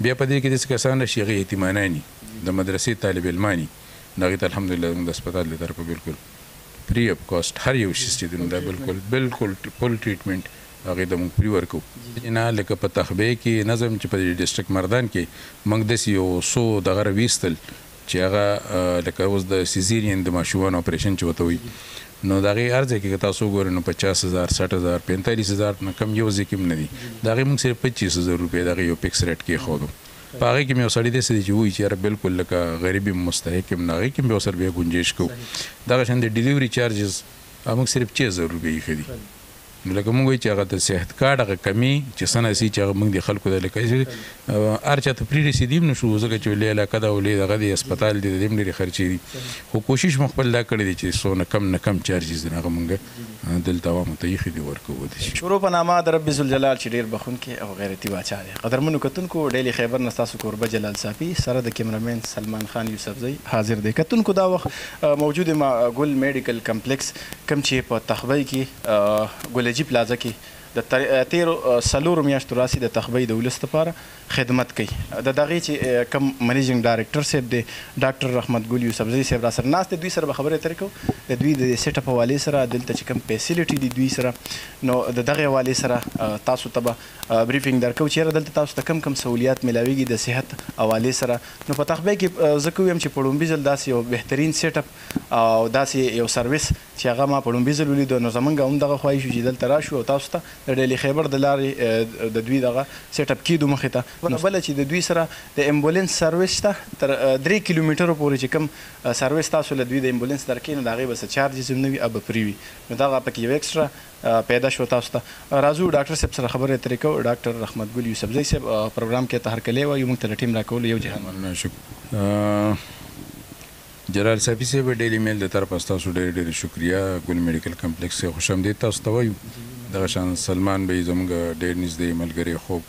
بیا په دې کې داسې کسان راشي هغه یتیمانان د مدرسې طالب علمان دي هغې ته الحمدلله زموږ د هسپتال له طرفه بالکل فري اف کاسټ هر یو شي چې دی دا بالکل فل ټریټمنټ هغې ته موږ فري ورکوو نه لکه په تخبې کې نظم چې په ډسټرکټ مردان کې موږ داسې یو څو دغه راویستل چې هغه لکه اوس د سیزیرین د ماشومانو اپریشن چې ورته وایي نو د هغې هر ځای کې که تاسو وګورئ نو 50,000 60,000 45,000 نه کم یو ځای کې هم نه دي د هغې موږ صرف 25,000 روپۍ د هغې یو فکس ریټ کېښودو په هغې کې مې یو سړي داسې دی چې وایي چې یاره بالکل لکه غریب یم مستحق یم نو هغې کې هم بیا ورسره بیا ګنجایش کوو دغه شان د ډیلیوري چارجز موږ صرف 6,000 روپۍ ایښي دي نو لکه موږ وایو چې هغه د صحت کارډ هغه کمي چې څه نه سي چې هغه موږ د خلکو د لکه هر چا ته فري رسېدي هم نه شو ځکه چې لوی علاقه ده او لوی دغه دی هسپتال دی د دې هم ډېرې خرچې دي خو کوشش مو خپل دا کړی دی چې څونه نه کم چارجز دي هغه موږ دلته عوامو ته ایښي دي ورکوو شروع په نامه د رب ذوالجلال چې ډېر بخونکی او غیرتي باچا دی قدرمنو کتونکو ډیلی خیبر نه ستاسو کوربه جلال صافي سره د کیمرامین سلمان خان یوسفزی حاضر دی کتونکو دا وخت موجود ما ګل میډیکل کمپلیکس کوم چې په تخبۍ کې ګلجي پلازا کې د 13 میاشتو راسي د تخبۍ د ولس لپاره خدمت کوي د دغې چې کوم منیجنګ ډایرکټر صاحب دی ډاکټر رحمت ګل یوسفزی صاحب را سره ناست دی دوی سره به خبرې اترې کوو د دوی د سیټ اپ حوالې سره دلته چې کوم فیسیلیټي دي دوی سره نو د دغې حوالې سره تاسو ته به بریفینګ درکوو چې یاره دلته تاسو ته کوم سهولیات میلاویږي د صحت حوالې سره نو په تخبۍ کې زه کوم چې په لومبي ځل داسې یو بهترین سیټ اپ او داسې یو سروس چې هغه ما په لومبي ځل ولیدو نو زمونږ هم دغه خواهش چې دلته راشو او تاسو ته د ډیلی خیبر د لارې د دوی دغه سیټ اپ کیدو مخې ته بله چې د دوی سره د امبولینس سروس شته تر 3 کیلومترو پورې چې کوم سروس تاسو له دوی د امبولینس درکې نو د هغې به څه چارجز هم نه وي او به فري وي نو دغه پکې یو ایکسټرا پیدا شو تاسو ته راځو ډاکټر صاحب سره خبرې اترې کوو ډاکټر رحمت ګل یوسفزی صاحب پروګرام کې ته هرکلی وایو موږ ته د ټیم راکولو یو جهان جلال صافي صاحب ډیلی میل د طرفه ستاسو ډېرې شکریه ګل میډیکل کمپلیکس کې خوش آمدید تاسو ته وایو دغه شان سلمان به زموږ ډېر نږدې ملګری خوب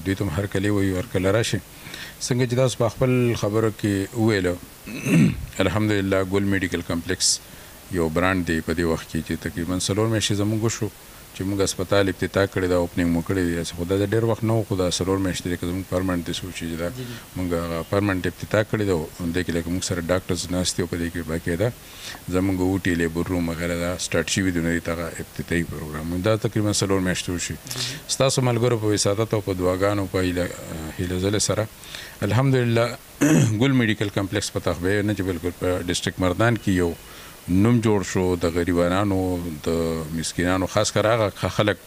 دوی ته هم هرکلی وایو هرکله راشئ څنګه چې تاسو په خپل خبرو کې وویله الحمدلله ګل میډیکل کمپلیکس یو برانډ دی په دې وخت کې چې تقریبا 4 میاشتې زموږ وشو چې موږ هسپتال افتتاح کړی دا اوپننګ مو کړی دی خو دا د ډېر وخت نه و خو دا 4 میاشتې دی که زموږ پرمنټ دی سوچ چې دا موږ هغه پرمنټ افتتاح کړی دی همدې کې لکه موږ سره ډاکټرز ناست دي او په دې کې باقاعده زموږ اوټي لیبر روم وغیره دا سټارټ شوي دي نو دې ته هغه افتتاحي پروګرام دا تقریبا 4 میاشتې وشي ستاسو ملګرو په وساطت او په دعاګانو په هیله ځلې سره الحمدلله ګل میډیکل کمپلیکس په تخبۍ نه چې بالکل په ډسټرکټ مردان کې یو نوم جوړ شو د غریبانو د مسکینانو خاص کر هغه خلک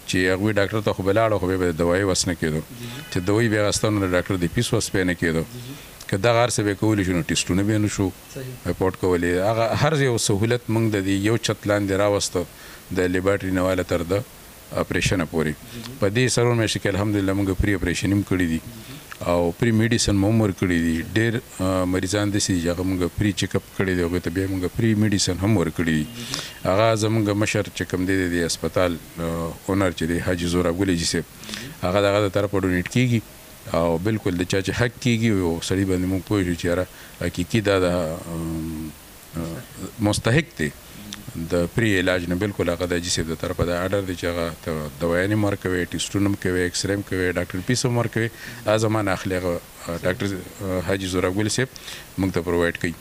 چې هغوی ډاکټر ته خو به لاړو خو بیا به د دوایي وس نه کېدو چې دوایي بیا اخیستو نو د ډاکټر د فیس وس پې نه کېدو که دغه هر څه به یې کولی شو نو ټسټونه به یې نه شو رپورټ کولی هغه هر یو سهولت موږ د دې یو چت لاندې راوسته د لیبارټري نه واله تر د اپریشنه پورې په دې 4 میاشتو کې الحمدلله موږ پري اپریشن هم کړي دي او پري میډیسن مو هم ورکړي دي ډېر مریضان داسې دي چې هغه موږ پري چیک اپ کړی دی هغوی ته بیا موږ پري میډیسن هم ورکړي دي هغه زموږ مشر چې کوم دی د هسپتال اونر چې دی حاجي زوراب ګلیجي صاحب هغه د هغه د طرفه ډونیټ کېږي او بالکل د چا چې حق کېږي یو سړي باندې موږ پوه شو چې یاره حقیقي دا د مستحق دی د پری علاج نه بالکل هغه د جسم د طرفه د آرډر دی چې هغه ته دوايانې ورکوي ټیسټونه هم کوي ایکسرې هم کوي ډاکټر پیس هم ورکوي هغه زمانه اخلي هغه ډاکټر حاجي زوراب ګل صاحب موږ ته پرووایډ کوي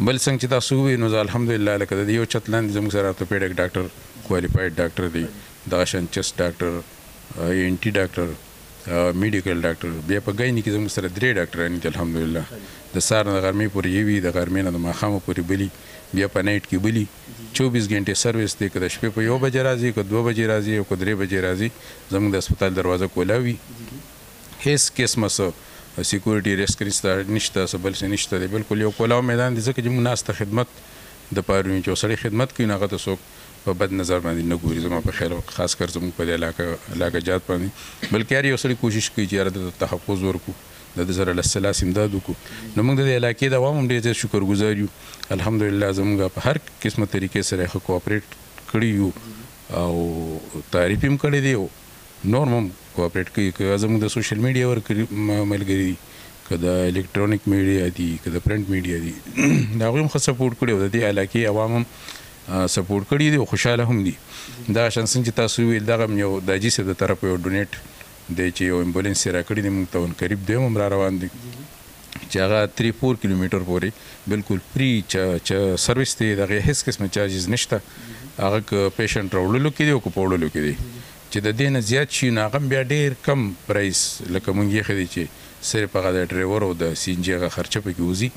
بل څنګه چې تاسو ووایئ نو الحمدلله لکه د یو چت لاندې زموږ سره ارتوپیډک ډاکټر کوالیفاید ډاکټر دی دغه شان چست ډاکټر ان ټي ډاکټر میډیکل ډاکټر بیا په ګایني کې زموږ سره 3 ډاکټران دي الحمدلله د سهار نه د غرمې پورې یوي د غرمې نه د ماښامه پورې بلي بیا په نایټ کې بلي 24 غنټې سروس دی که د شپې په 1 بجې راځي که 2 بجې راځي او که 3 بجې راځي زموږ د هسپتال دروازه کولا وي هیڅ قسمه څه سیکورټي ریسک نشته څه بل څه نشته دی بالکل یو کولاو میدان دی ځکه چې موږ ناسته خدمت د پاره یو سړی خدمت کوي نو هغه ته څوک په بد نظر باندې نه ګوري زما په خیال خاص کر زموږ په دې علاقه جات باندې بلکې هر یو سړی کوشش کوي چې یاره د تحفظ ورکړو د سره له سلاس امداد وکړو نو موږ د دې علاقې د عوام هم ډېر زیات شکرګزار یو الحمدلله زموږ په هر قسمه طریقې سره ښه کوآپریټ کړي یو او تعریف هم کړی دی نور هم کوآپریټ کوي که زموږ د سوشل میډیا ملګري دي که د الکترونیک میډیا دي که د پرنټ میډیا دي د هغوی هم ښه سپورټ کړی او د دې علاقې عوام هم سپورټ کړي دي او خوشحاله هم دي دغه شان څنګه چې تاسو وویل دغه هم یو د حاجي صاحب د طرفه یو ډونیټ دی چې یو امبولانس یې راکړي دی موږ ته ونقریب دویم هم را روان دی چې هغه 3-4 کیلومیټر پورې بالکل فری چې سروس دی دغه هیڅ قسمه چارجز نشته هغه که پیشنټ راوړلو کې دی او که په وړلو کې دی چې د دې نه زیات شي نو هغه بیا ډېر کم پرایس لکه موږ یې ښه دی چې صرف هغه د ډرایور او د سی ان جي هغه خرچه پکې وځي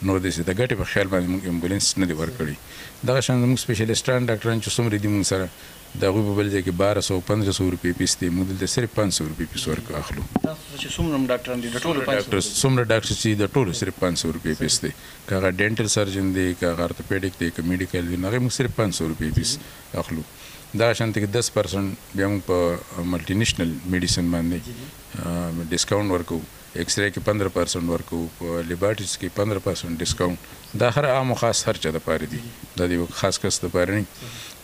نور داسې د ګټې په خیال باندې موږ امبولانس نه دی ورکړی دغه شان زموږ سپیشلیسټان ډاکټران چې څومره دي موږ سره د هغوی په بل ځای کې 1200-1500 روپۍ فیس دی موږ دلته صرف 500 روپۍ فیس اخلو څومره ډاکټران دي د ټولو څومره ډاکټر چې د ټولو صرف 500 روپۍ فیس دی که هغه ډینټل سرجن دی که هغه ارتوپیډیک دی که میډیکل دی نو هغې موږ صرف 500 روپۍ فیس اخلو دغه شانته کې 10% بیا موږ په ملټي نیشنل میډیسن باندې ډسکاونټ ورکوو ایکس رے کې 15% ورکوو په لیبارټریز کې 15% ډسکاونټ دا هر عام او خاص هر چا دپاره دي دا د یو خاص کس دپاره نه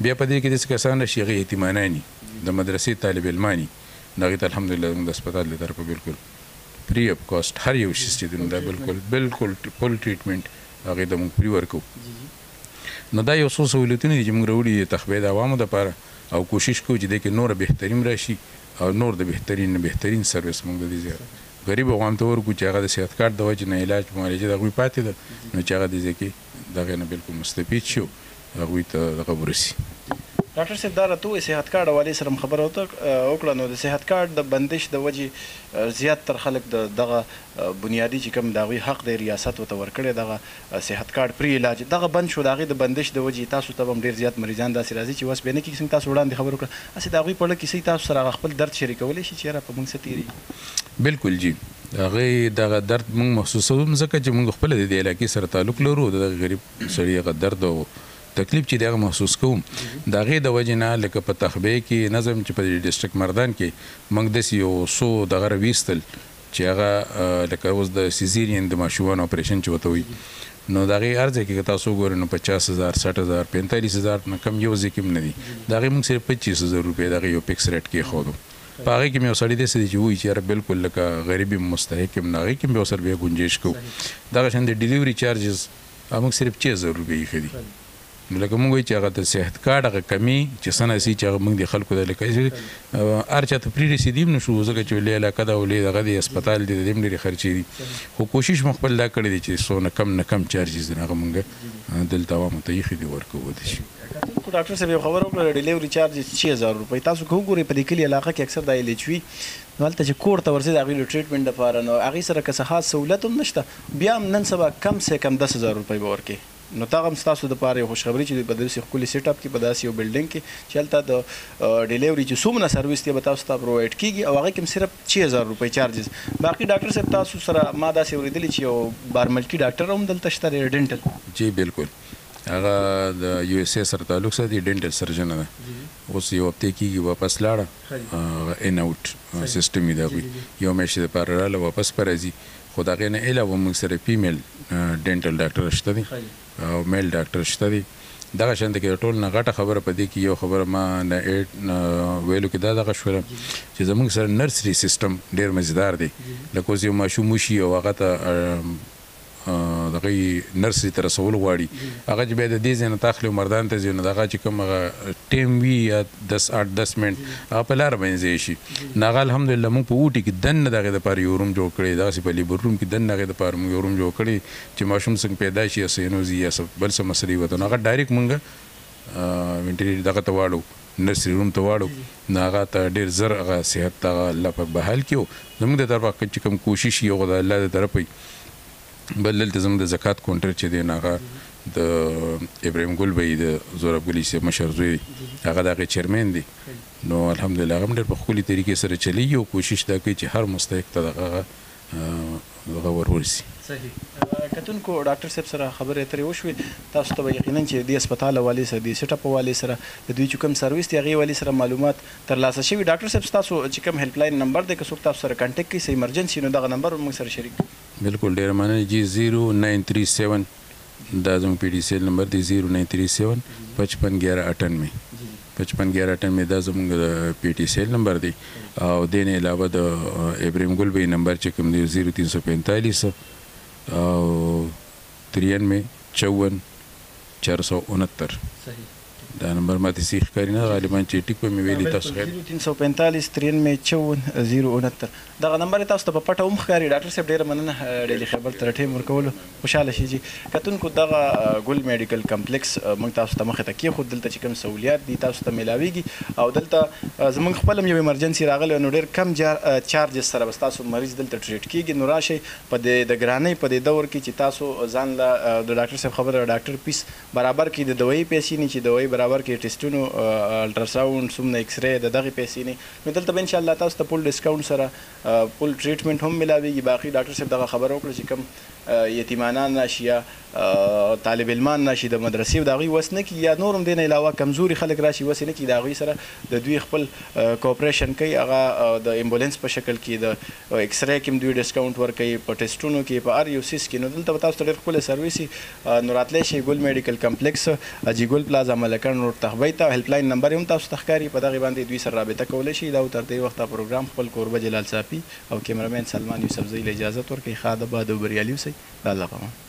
بیا په دې کې داسې کسان راشي هغې یتیمانان د مدرسې طالب علمان د هغې ته الحمدلله زموږ د هسپتال له طرفه بالکل فری اف کاسټ هر یو شیز چې دی نو دا بالکل فل ټریټمنټ هغې ته موږ فری ورکوو نو دا یو څو سهولتونه دي چې موږ راوړي د تخبې د عوامو دپاره او کوشش کوو چې دې کې نوره بهترین راشي او نور د بهترین سروس موږ د دې غریب عوام ته ورکو چې هغه د صحت کارت د وجې نه علاج معالجه د هغوی پاتې ده نو چې هغه د دې کې د هغې نه بالکل مستفید شي هغوی ته دغه ورسي ډاکټر صاحب دا راته ووایي صحت کارت حوالې سره هم خبره وکړه نو د صحت کارت د بندش د وجې زیات تر خلک دغه بنیادي چې کوم د هغوی حق دی ریاست ورته ورکړی دغه صحت کارت پرې علاج دغه بند شو د هغې د بندش د وجې تاسو ته هم ډېر زیات مریضان داسې راځي چې وس بیا نه کېږي څنګه تاسو وړاندې خبره وکړه هسې د هغوی په اړه کیسې تاسو سره هغه خپل درد شریکولی شي چې یاره په موږ څه تېرېږي بالکل جی هغې دغه درد موږ محسوسوو ځکه چې موږ خپله د دې علاقې سره تعلق لرو د دغه غریب سړي هغه درد او تکلیف چې دی هغه محسوس کوم د هغې د وجې نه لکه په تخبې کې نظم چې په ډسټرکټ مردان کې موږ داسې یو څو دغه راویستل چې هغه لکه اوس د سیزیرین د ماشومانو اپریشن چې ورته وایي نو د هغې هر ځای کې که تاسو وګورئ نو 50,000 60,000 45,000 نه کم یو ځای کې هم نه دي د هغې موږ صرف 25,000 روپۍ د هغې یو فکس ریټ کېښودو په هغې کې مې یو سړي داسې دی چې وایي چې یاره بالکل لکه غریب یم مستحق یم نو هغې کې مې ورسره بیا گنجایش کوو دغه شان د ډیلیوري چارجز موږ صرف 6,000 روپۍ ایښي دي نو لکه موږ وایو چې هغه د صحت کارت هغه کمي چې څه نه سي چې هغه موږ د خلکو د لکه هر چا ته فری رسېدي هم نه شو ځکه چې لوی علاقه ده او لوی دغه دی هسپتال دی د دې هم ډېرې خرچې دي خو کوشش مو خپل دا کړی دی چې څونه نه کم چارجز دي هغه موږ دلته عوامو ته ایښي دي ورکوو د شي ډاکټر صاحب یو خبره وکړه ډیلیوري چارج 6,000 روپۍ تاسو که وګورئ په دې کلي علاقه کې اکثر دا ایل ایچ وي نو هلته چې کور ته ورځي د هغوی د ټریټمنټ دپاره نو هغې سره که څه خاص سهولت هم نشته بیا هم نن سبا کم سے کم 10,000 روپۍ به ورکړي نو تا هم ستاسو دپاره یو خوشخبري چې په داسې ښکلي سیټ اپ کې په داسې یو بلډینګ کې چې هلته د ډیلیوري چې څومره سروس دی به تاسو ته پرووایډ کېږي او هغې کې هم صرف 6,000 روپۍ چارجز باقي ډاکټر صاحب تاسو سره ما داسې اورېدلي چې یو بارملکي ډاکټر هم دلته شته دی ډینټل جی بالکل هغه د یو اس اے سره تعلق ساتي ډینټل سرجن ده اوس یو هفتې کېږي واپس لاړه ان اوټ سیسټم یې د هغوی یو میاشتې دپاره راله واپس به راځي خو د هغې نه علاوه موږ سره فیمیل ډینټل ډاکټر شته دي او میل ډاکټر شته دي دغه شانته کې د ټول نه غټه خبره په دې کې یو خبره ما ویلو کې دا دغه شوله چې زموږ سره نرسري سیسټم ډېر مزیدار دی لکه اوس یو ماشوم وشي او هغه ته دغه نرسري ته رسول غواړي هغه چې بیا د دې ځای نه تاخلي او مردان ته ځي نو د هغه چې کوم هغه ټیم وي یا 8-10 منټ هغه په لاره باندې ځای شي نو هغه الحمدلله موږ په اوټي کې دننه د هغې دپاره یو روم جوړ کړی دغسې په لیبر روم کې دننه هغې دپاره موږ یو روم جوړ کړی چې ماشوم څنګه پیدا شي یا سینوزي یا بل څه مسلې وته نو هغه ډایرکټ موږ وینټیلیټر دغه ته واړو نرسري روم ته واړو نو هغه ته ډېر زر هغه صحت ته هغه الله پاک بحال کړو زموږ د طرفه چې کوم کوشش یو د الله د طرفه بل دلته زموږ د زکات کونټر چې دی نو هغه د ابراهیم ګل بهي د زورب ګلي صاحب مشر زوی دی هغه د هغې چیرمین دی نو الحمدلله هغه هم ډېر په ښکلي طریقې سره چلیږي او کوشش دا کوي چې هر مستحق ته دغه ورسي صحیح کتونکو ډاکټر صاحب سره خبرې اترې وشوې تاسو ته به یقینا چې د هسپتال حوالې سره د سیټ اپ حوالې سره د دوی چې کوم سروس دی هغې حوالې سره معلومات ترلاسه شوي ډاکټر صاحب ستاسو چې کوم هیلپ لاین نمبر دی که څوک تاسو سره کنټیکټ کوي څه ایمرجنسي نو دغه نمبر موږ سره شریک بالکل ډېره مننه جی 0937 دا زموږ پی ډي سی ایل نمبر دی 0937 55 1198 دا زموږ د پی ټي سی ایل نمبر دی او دې نه علاوه د ابراهیم ګل بهي نمبر چې کوم دی 0345 او 93 54 469 صحیح دا نمبر ماته صحیح ښکاري نه غالبا چې ټیک به مې ویلي تاسو خیر 0345 93 54 دغه نمبر تاسو ته په پټه هم ښکاري. ډاکټر صاحب ډېره مننه ډیلي خبر ته ټیم ورکولو. خوشحاله شئ جي کتونکو دغه ګل میډیکل کمپلیکس موږ تاسو ته مخې ته کېښود. دلته چې کوم سهولیات دي تاسو ته میلاویږي او دلته زموږ خپل هم یو ایمرجنسي راغلی نو ډېر کم چارجز سره به ستاسو مریض دلته ټریټ کېږي. نو راشئ په د ګرانۍ په دې دور کې چې تاسو ځان له د ډاکټر صاحب خبره ډاکټر پیس برابر کړي د دوایي پیسې نه چې دوایي برابر کړي ټیسټونو الټراساوند څومره ایکس ری د دغې پیسې نه نو دلته به انشاءالله تاسو ته پول ډسکاونټ سره پول ټریټمنټ هم میلاویږي. باقي ډاکټر صاحب دغه خبره وکړه چې کوم یتیمانان راشي یا طالب علمان راشي د مدرسې د هغوی وس نه کړي یا نور هم دې نه علاوه کمزوري خلک راشي وس یې نه کړي د هغوی سره د دوی خپل کوپریشن کوي هغه د ایمبولینس په شکل کې د ایکس ری کې هم دوی ډسکاونټ ورکوي په ټیسټونو کې په هر یو څیز کې. نو دلته به تاسو ته ډېر ښکلی سرویس وي. نو راتلی شئ ګل میډیکل کمپلیکس اجیګل پلازا ملکن روډ تخبۍ ته. هیلپلاین نمبر هم تاسو ته ښکاري په دغې باندې دوی سره رابطه کولی شئ. دا تر دې وخته پروګرام خپل کوربه جلال صافي او کیمرامین سلمان یوسفزۍ له اجازت ورکوي. ښه ادب او بریالي اوسئ. الله پامان.